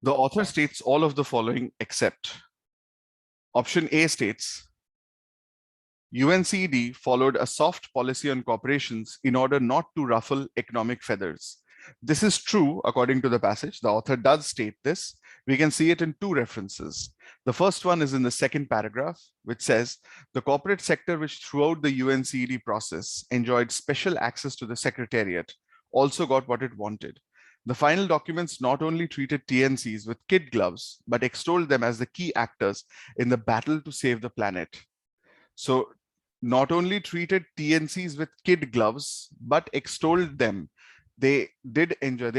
The author states all of the following except option A states UNCED followed a soft policy on corporations in order not to ruffle economic feathers. This is true according to the passage. The author does state this. We can see it in two references. The first one is in the second paragraph, which says the corporate sector, which throughout the UNCED process enjoyed special access to the secretariat, also got what it wanted. The final documents not only treated TNCs with kid gloves, but extolled them as the key actors in the battle to save the planet. So not only treated TNCs with kid gloves, but extolled them. They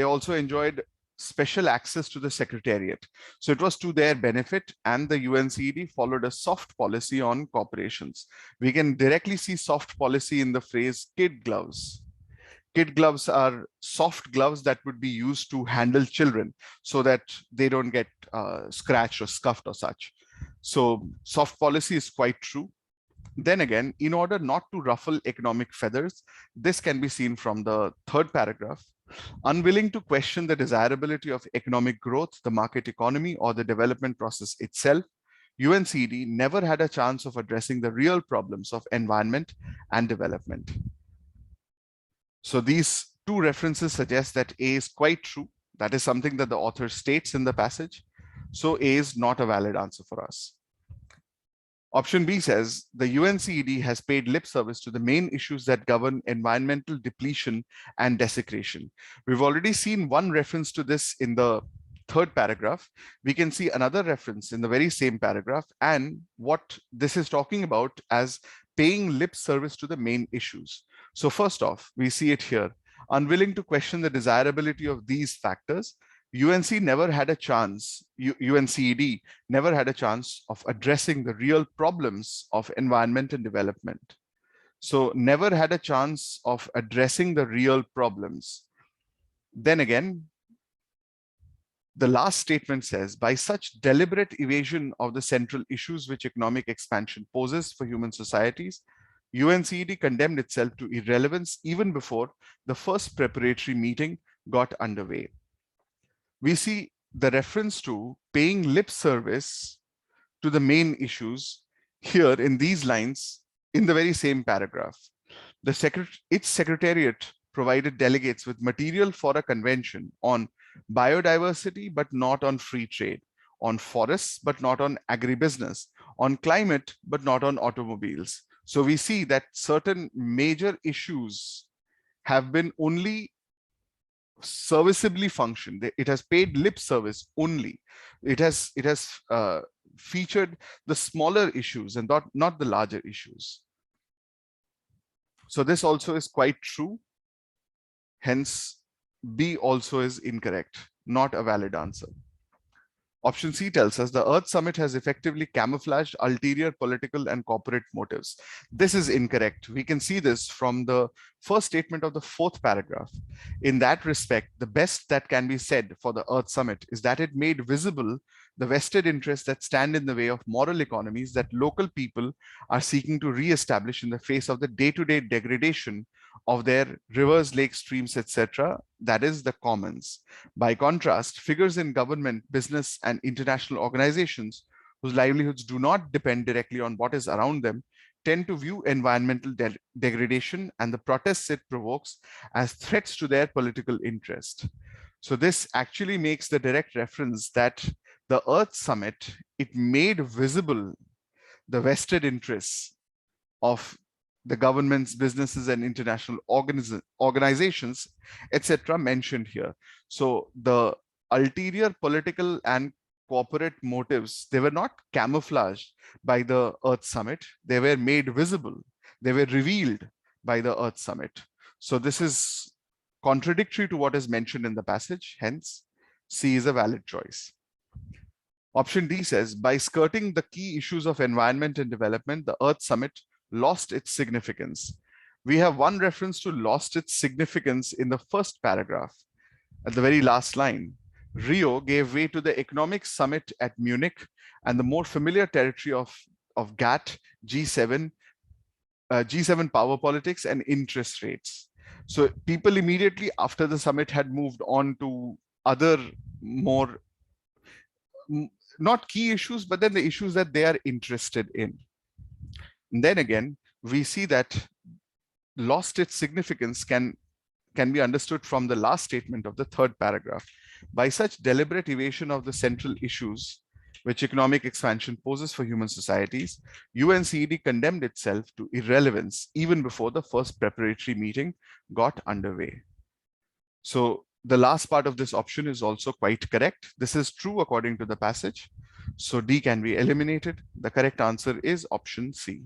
also enjoyed special access to the secretariat. So it was to their benefit, and the UNCED followed a soft policy on corporations. We can directly see soft policy in the phrase kid gloves. Kid gloves are soft gloves that would be used to handle children so that they don't get scratched or scuffed or such. So soft policy is quite true. Then again, in order not to ruffle economic feathers, this can be seen from the third paragraph. Unwilling to question the desirability of economic growth, the market economy, or the development process itself, UNCED never had a chance of addressing the real problems of environment and development. So these two references suggest that A is quite true. That is something that the author states in the passage. So A is not a valid answer for us. Option B says the UNCED has paid lip service to the main issues that govern environmental depletion and desecration. We've already seen one reference to this in the third paragraph. We can see another reference in the very same paragraph, and what this is talking about as paying lip service to the main issues. So first off, we see it here. Unwilling to question the desirability of these factors, UNCED never had a chance of addressing the real problems of environment and development. So never had a chance of addressing the real problems. Then again, the last statement says, by such deliberate evasion of the central issues which economic expansion poses for human societies, UNCED condemned itself to irrelevance even before the first preparatory meeting got underway. We see the reference to paying lip service to the main issues here in these lines in the very same paragraph. Its secretariat provided delegates with material for a convention on biodiversity, but not on free trade, on forests, but not on agribusiness, on climate, but not on automobiles. So we see that certain major issues have been only serviceably functioned. It has paid lip service only. It has featured the smaller issues and not the larger issues. So this also is quite true. Hence, B also is incorrect, not a valid answer. Option C tells us the Earth Summit has effectively camouflaged ulterior political and corporate motives. This is incorrect. We can see this from the first statement of the fourth paragraph. In that respect, the best that can be said for the Earth Summit is that it made visible the vested interests that stand in the way of moral economies that local people are seeking to re-establish in the face of the day-to-day degradation of their rivers, lakes, streams, etc., that is the commons. By contrast, figures in government, business, and international organizations whose livelihoods do not depend directly on what is around them tend to view environmental degradation and the protests it provokes as threats to their political interest. So this actually makes the direct reference that the Earth Summit, it made visible the vested interests of the governments, businesses, and international organizations, etc., mentioned here. So the ulterior political and corporate motives, they were not camouflaged by the Earth Summit. They were made visible. They were revealed by the Earth Summit. So this is contradictory to what is mentioned in the passage. Hence, C is a valid choice. Option D says, by skirting the key issues of environment and development, the Earth Summit lost its significance. We have one reference to lost its significance in the first paragraph. At the very last line, Rio gave way to the economic summit at Munich and the more familiar territory of GATT, G7 power politics and interest rates. So people immediately after the summit had moved on to other more not key issues, but then the issues that they are interested in. And then again, we see that lost its significance can be understood from the last statement of the third paragraph. By such deliberate evasion of the central issues which economic expansion poses for human societies, UNCED condemned itself to irrelevance even before the first preparatory meeting got underway. So the last part of this option is also quite correct. This is true according to the passage. So D can be eliminated. The correct answer is option C.